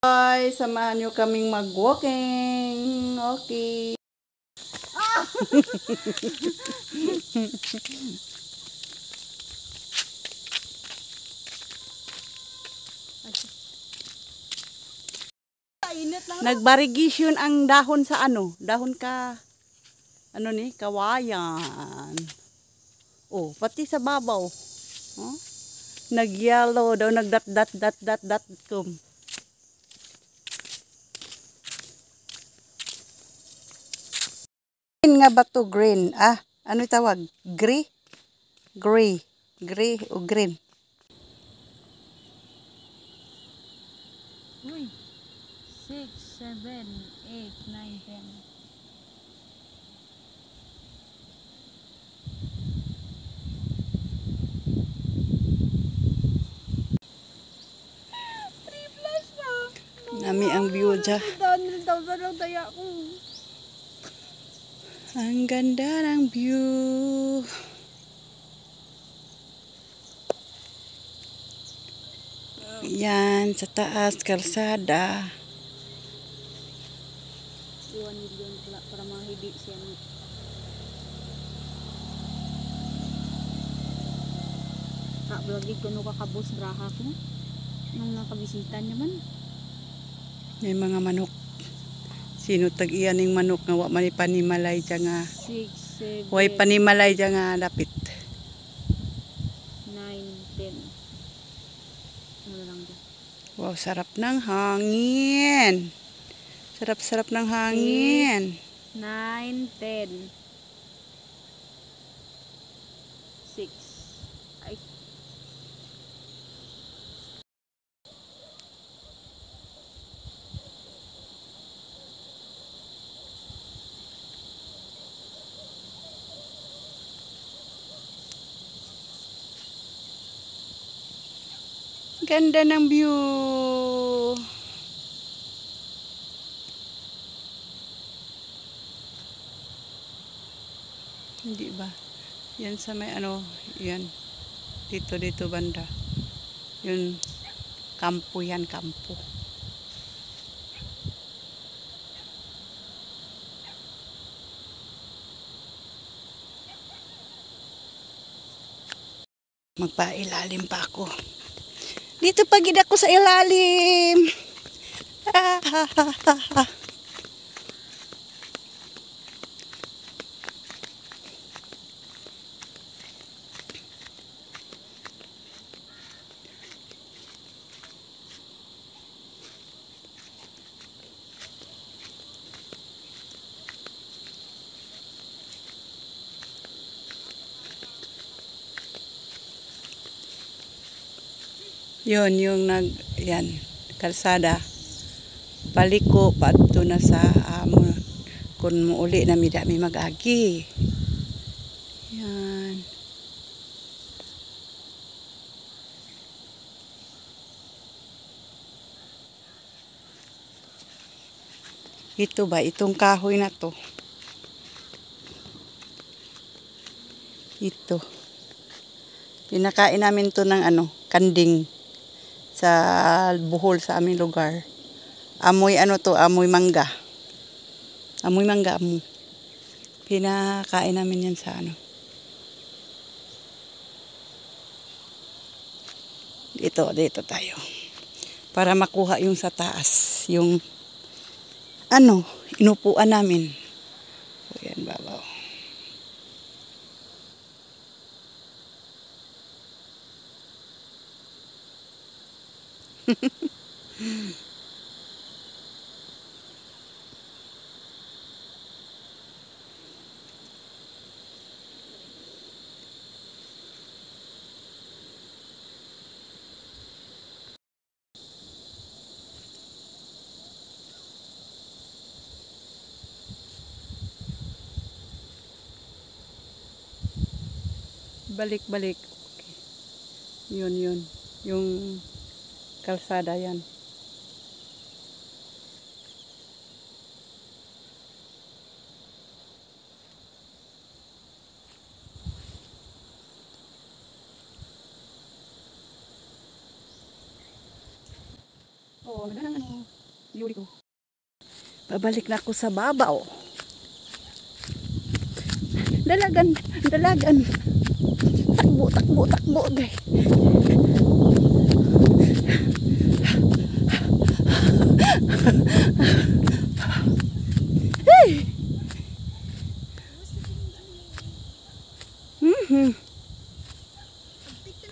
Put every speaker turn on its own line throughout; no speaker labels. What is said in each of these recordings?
Guys, samahan nyo kaming mag-walking. Okay. Nagbarigisyon ang dahon sa ano? Dahon ka, ano ni? Kawayan. Oh, pati sa babaw. Oh? Nag-yellow daw, nagdat. Green nga ba to? Green. Ah, ano tawag? Gray? Gray. Gray o green?
Uy, 6, 7, 8, 9, 10.
Nami ang view dyan.
100,000 lang daya ko.
Ang ganda ng view. Yan, sa taas, kalsada.
1 million para mahidi siya. Vlogig ko no kakabos braha ko. Nung nakabisita niya man.
May mga manok. Sino tag-iyan ng manok nga wa man panimalay dyan nga.
6, 7,
Way panimalay dyan nga dapit.
9, 10. Ano lang dyan?
Wow, sarap ng hangin. Sarap-sarap ng hangin.
9, 10. 6. Ay.
Ganda ng view. Hindi ba? Yan sa may ano, yan. Dito banda. Yun, kampo yan, kampo. Magpailalim pa ako. Dito pagid ako sa ilalim. Yun, yung yan, kalsada. Paliko, paadto na sa amon. Kung muuli na midami mag-agi. Yan. Ito ba, itong kahoy na to. Ito. Pinakain namin to ng ano, kanding. Sa buhol sa aming lugar. Amoy ano to, amoy mangga. Amoy mangga, amoy. Pinakain namin yan sa ano. Dito tayo. Para makuha yung sa taas. Yung ano, inupuan namin. O yan, babaw. Balik-balik. Okay. Yun. Yung kalsada yan. Ganang ano, yuri ko. Babalik na ako sa babaw. Dalagan, dalagan. Takbo, takbo, takbo, gay. Hey!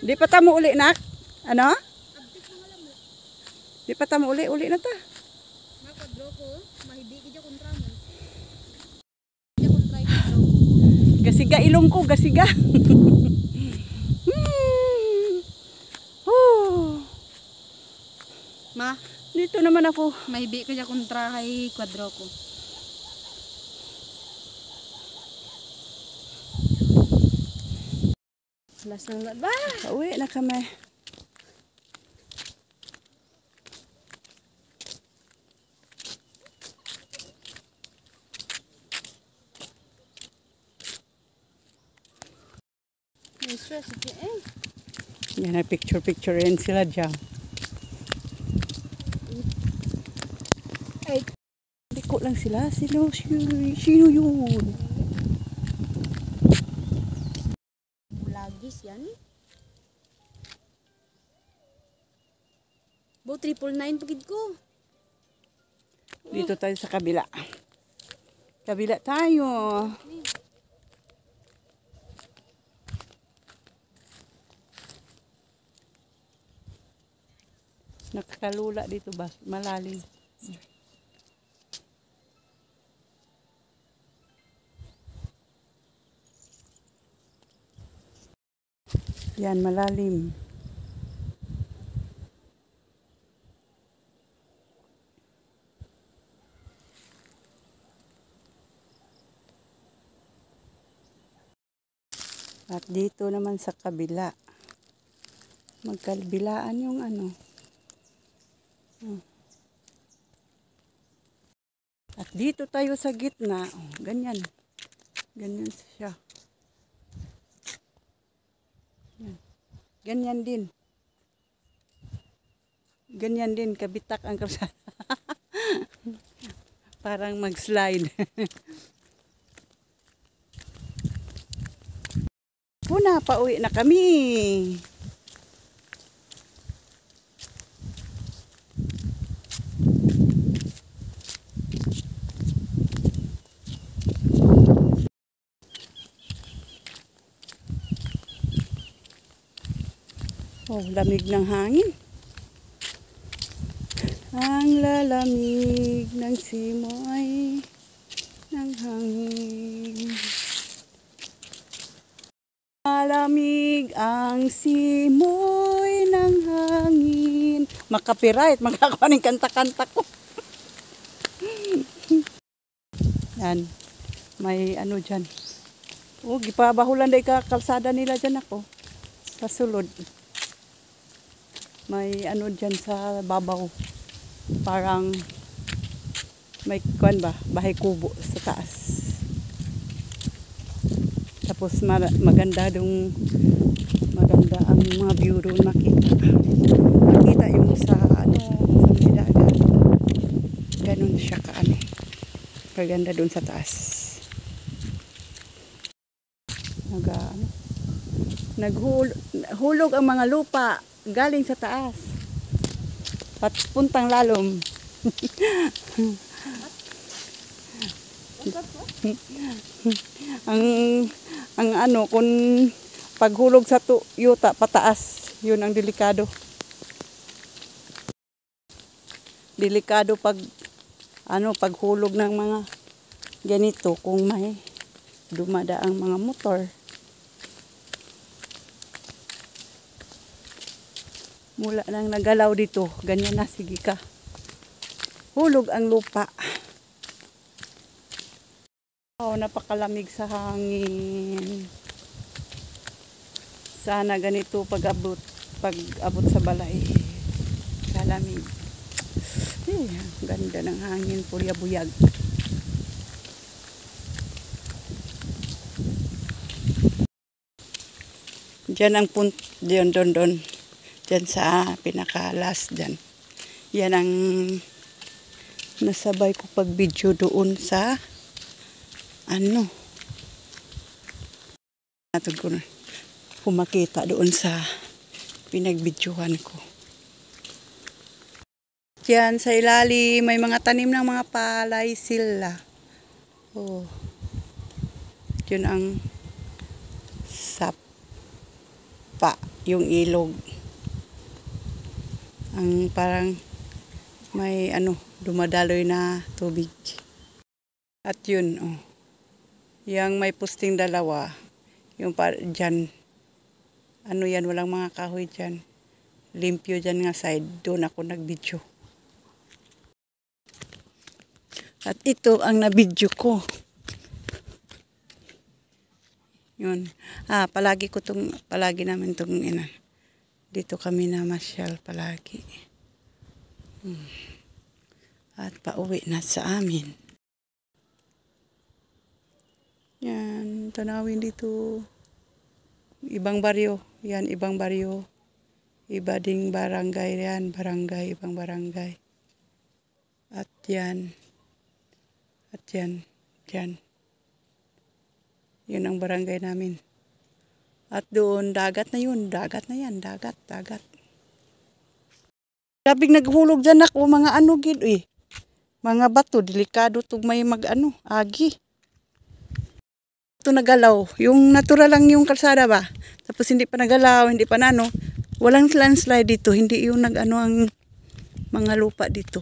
Di pa tamo uli, nak? Ano? Di pa tamo uli, uli na ta.
Makadro ko, mahibiki dyan kontra mo. Dyan kontra yung kadro ko.
Gasiga ilong ko, gasiga.
Ma,
Dito naman ako.
mahibiki dyan kontra kay kwadro ko. Last ng ba?
Pauwi na kami.
May stress eh.
Yan na picture rin sila dyan.
Ay,
Hindi ko lang sila. Sino yun?
lagis yan. Bo, 999 pagid ko.
Dito tayo sa kabila. Kabila tayo. Nakakalula dito ba? Malalim. Yan, malalim. At dito naman sa kabila. Magkabilaan yung ano. At dito tayo sa gitna. Oh, ganyan. Ganyan siya. Yan. Ganyan din. Ganyan din. Kabitak ang kalsada. Parang mag-slide. Puna, pauwi na kami. Oh, lamig ng hangin. Ang lalamig ng simoy ng hangin. Malamig ang simoy ng hangin. Makapiright, magkakawa ng kanta-kanta ko. Yan. May ano dyan. Oh, gipabahulan day ka kalsada nila dyan ako. Pasulod. May ano dyan sa babaw. Parang may kuwan ba? Bahay kubo sa taas. Tapos maganda ang mga view doon makita. Makita yung sa ano, sa may dagat. Ganun siya kaano. Maganda doon sa taas. Naghulog ang mga lupa galing sa taas. Puntang lalom. ang ano kung paghulog sa yuta pataas, yun ang delikado. Delikado paghulog ng mga ganito kung may dumadaang mga motor. Mula nang nagalaw dito, ganyan na, sige ka. Hulog ang lupa. Oh, napakalamig sa hangin. Sana ganito pag-abot sa balay. Kalamig. Ganda ng hangin, purya-buyag. Diyan ang doon. Diyan sa pinaka-last dyan. Yan ang nasabay ko pag video doon sa ano. Natod ko na pumakita doon sa pinagbidyohan ko. Yan sa ilalim may mga tanim ng mga palay sila. Oh. Yun ang sapa, yung ilog. Ang parang may ano, dumadaloy na tubig. At yun, oh. Yang may pusting dalawa. Yung dyan. Ano yan, walang mga kahoy dyan. Limpyo dyan nga side. Doon ako nag-video. At ito ang na-video ko. Yun. Palagi namin itong ina. Dito kami namasyal palagi. At pauwi na sa amin. Yan, tanawin dito. Ibang baryo. Yan, ibang baryo. Iba ding barangay yan. Barangay, ibang barangay. At yan. At yan. Yan. Yun ang barangay namin. At doon, dagat na yun. Dagat na yan. Dagat, dagat. Grabing naghulog dyan ako. Mga ano gid eh. Mga bato. Delikado itong may agi. Ito nagalaw. Yung natural lang yung kalsada ba. Tapos hindi pa nagalaw. Hindi pa nano. Walang landslide dito. Hindi yung ang mga lupa dito.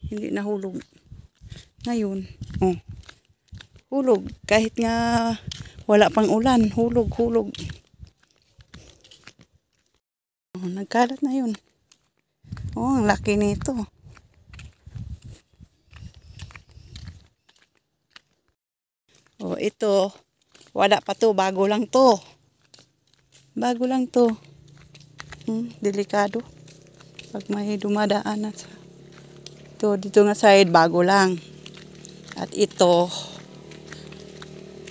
Hindi nahulog. Ngayon, oh. Hulog. Kahit nga wala pang ulan. Hulog, hulog. Oh, nagkalat na yun. Oh, ang laki nito. Oh, ito. Wala pa to. Bago lang to. Bago lang to. Delikado. Pag may dumadaan na sa dito nga side, bago lang. At ito,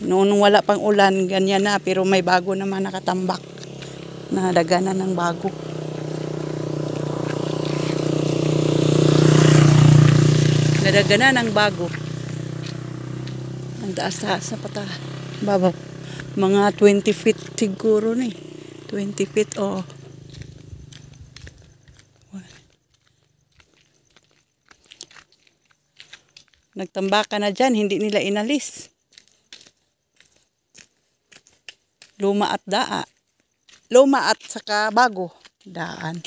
noong wala pang ulan, ganyan na. Pero may bago naman nakatambak. Nadaganan ng bago. Nadaganan ng bago. Ang taas-taas na pata. Babaw. Mga 20 feet siguro na eh. 20 feet o. Nagtambakan na dyan. Hindi nila inalis. Luma at daa. Luma at saka bago. Daan.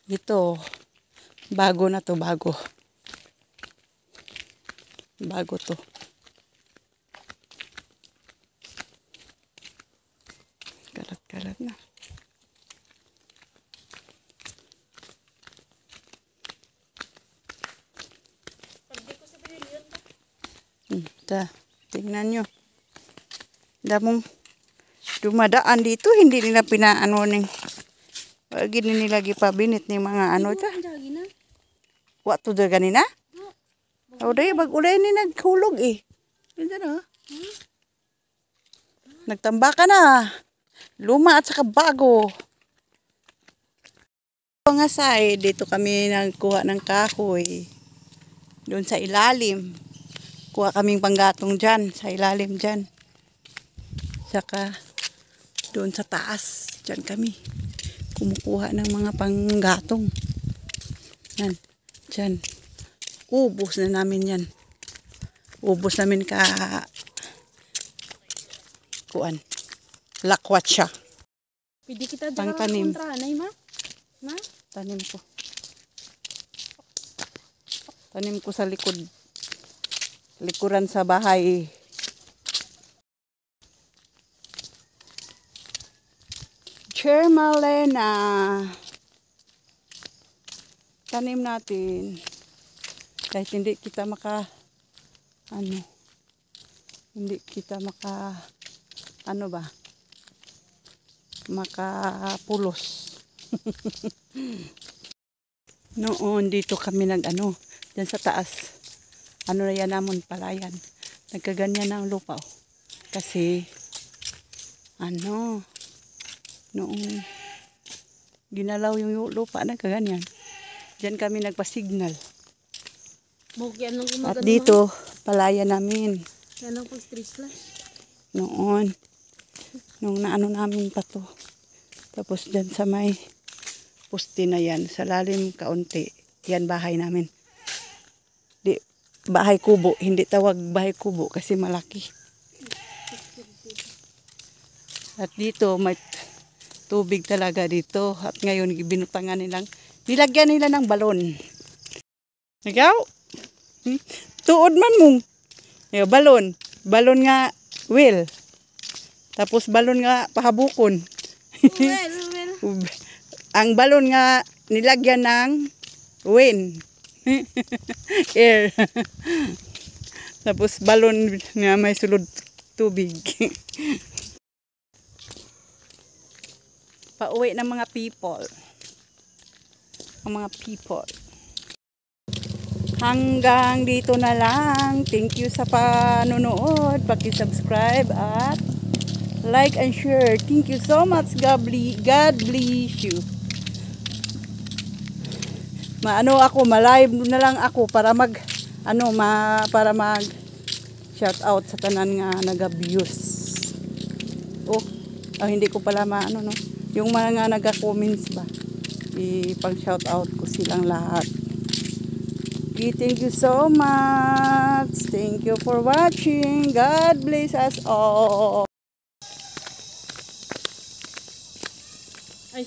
Ito. Bago na to. Bago. Bago to. Kalat-kalat na. Tingnan nyo. Damong dumadaan dito. Hindi nila pinaano ning. Wag nila gipabinit ni mga ano ta. Waktu do ganina? O day bag-ulay ni naghulog eh. Ganda na. Nagtambaka na. Luma at saka bago. Nga side, dito kami nagkuha ng kahoy. Doon sa ilalim. Kuha kaming panggatong dyan. Sa ilalim dyan. Saka doon sa taas. Dyan kami. Kumukuha ng mga panggatong. Yan. Dyan. Ubos na namin yan. Ubos namin kuan. Lakwat siya.
Pwede kita
pang tanim.
Nay, ma? Ma?
Tanim ko. Tanim ko sa likod. Likuran sa bahay. Chermalena. Tanim natin. Kahit hindi kita makapulos. Noon dito kami dyan sa taas. Ano na yan namon palayan. Nagkaganyan na ang lupa. Oh. Kasi Noong ginalaw yung lupa na kaganyan. Diyan kami nagpa-signal.
Bukyan lang
At
gumagano.
dito, palaya namin.
Yan ang pag-stress flash.
Noon. Nung naano namin pa to. Tapos dyan sa may poste na yan, sa lalim kaunti, yan bahay namin. Di, bahay kubo, hindi tawag bahay kubo kasi malaki. At dito may tubig talaga dito. At ngayon binutangan nilang, nilagyan nila ng balon. Ikaw? Tuod man mong. Yo, balon. Balon nga wheel. Tapos balon nga pahabukon.
Well.
Ang balon nga nilagyan ng wind. Air. Tapos balon nga may sulod tubig. Pauwi ng mga people. Ang mga people. Hanggang dito na lang. Thank you sa panonood. Paki-subscribe at like and share. Thank you so much. God bless you. Malive na lang ako para mag shout out sa tanan nga nag-abuse. Hindi ko pala no. Yung mga naga-comments ba. Ipang shout out ko silang lahat. Okay, thank you so much. Thank you for watching. God bless us all.
Ay.